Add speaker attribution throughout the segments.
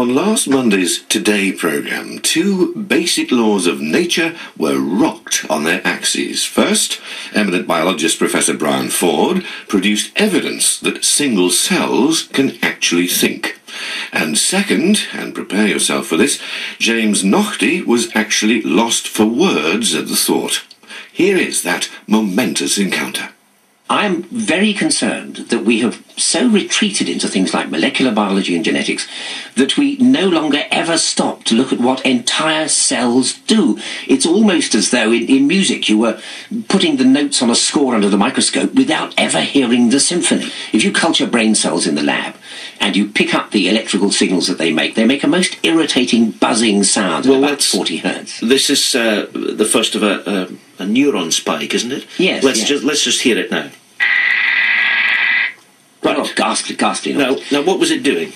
Speaker 1: On last Monday's Today programme, two basic laws of nature were rocked on their axes. First, eminent biologist Professor Brian Ford produced evidence that single cells can actually think. And second, and prepare yourself for this, James Naughtie was actually lost for words at the thought. Here is that momentous encounter.
Speaker 2: I'm very concerned that we have so retreated into things like molecular biology and genetics that we no longer ever stop to look at what entire cells do. It's almost as though in music you were putting the notes on a score under the microscope without ever hearing the symphony. If you culture brain cells in the lab and you pick up the electrical signals that they make a most irritating buzzing sound at about 40 hertz.
Speaker 3: This is the first of a neuron spike, isn't it?
Speaker 2: Yes.
Speaker 3: Let's just hear it now.
Speaker 2: Right. Oh, ghastly.
Speaker 3: Now, what was it doing?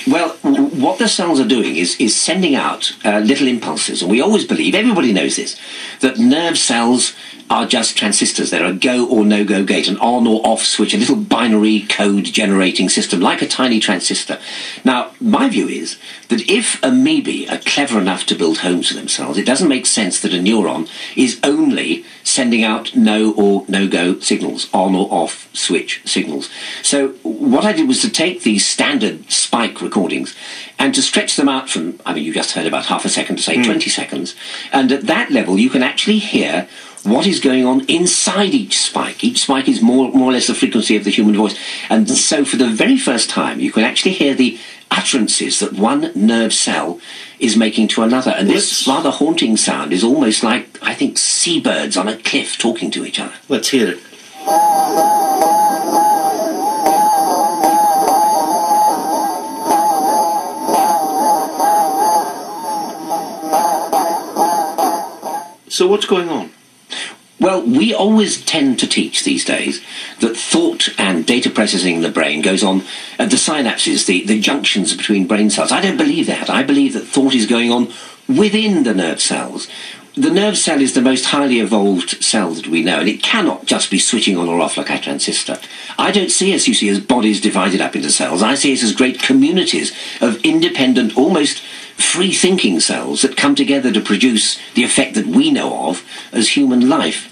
Speaker 2: Well, what the cells are doing is sending out little impulses. And we always believe, everybody knows this, that nerve cells are just transistors. They're a go or no-go gate, an on or off switch, a little binary code generating system, like a tiny transistor. Now, my view is that if amoebae are clever enough to build homes for themselves, it doesn't make sense that a neuron is only sending out no or no-go signals, on or off switch signals. So what I did was to take these standard spike recordings and to stretch them out from, you just heard about half a second to say 20 seconds. And at that level, you can actually hear what is going on inside each spike. Each spike is more or less the frequency of the human voice. And so for the very first time, you can actually hear the utterances that one nerve cell is making to another. And this rather haunting sound is almost like, I think, seabirds on a cliff talking to each other.
Speaker 3: Let's hear it. So what's going on?
Speaker 2: Well, we always tend to teach these days that thought and data processing in the brain goes on at the synapses, the junctions between brain cells. I don't believe that. I believe that thought is going on within the nerve cells. The nerve cell is the most highly evolved cell that we know, and it cannot just be switching on or off like a transistor. I don't see us, you see, as bodies divided up into cells. I see us as great communities of independent, almost free-thinking cells that come together to produce the effect that we know of as human life.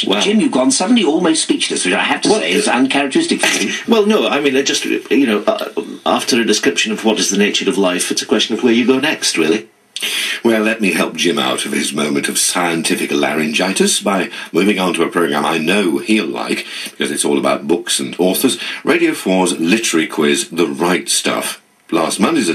Speaker 2: Well, Jim, you've gone suddenly almost speechless, which I have to say is uncharacteristic for you.
Speaker 3: Well, no, I just, after a description of what is the nature of life, it's a question of where you go next, really.
Speaker 1: Well, let me help Jim out of his moment of scientific laryngitis by moving on to a programme I know he'll like, because it's all about books and authors, Radio 4's literary quiz, The Right Stuff. Last Monday's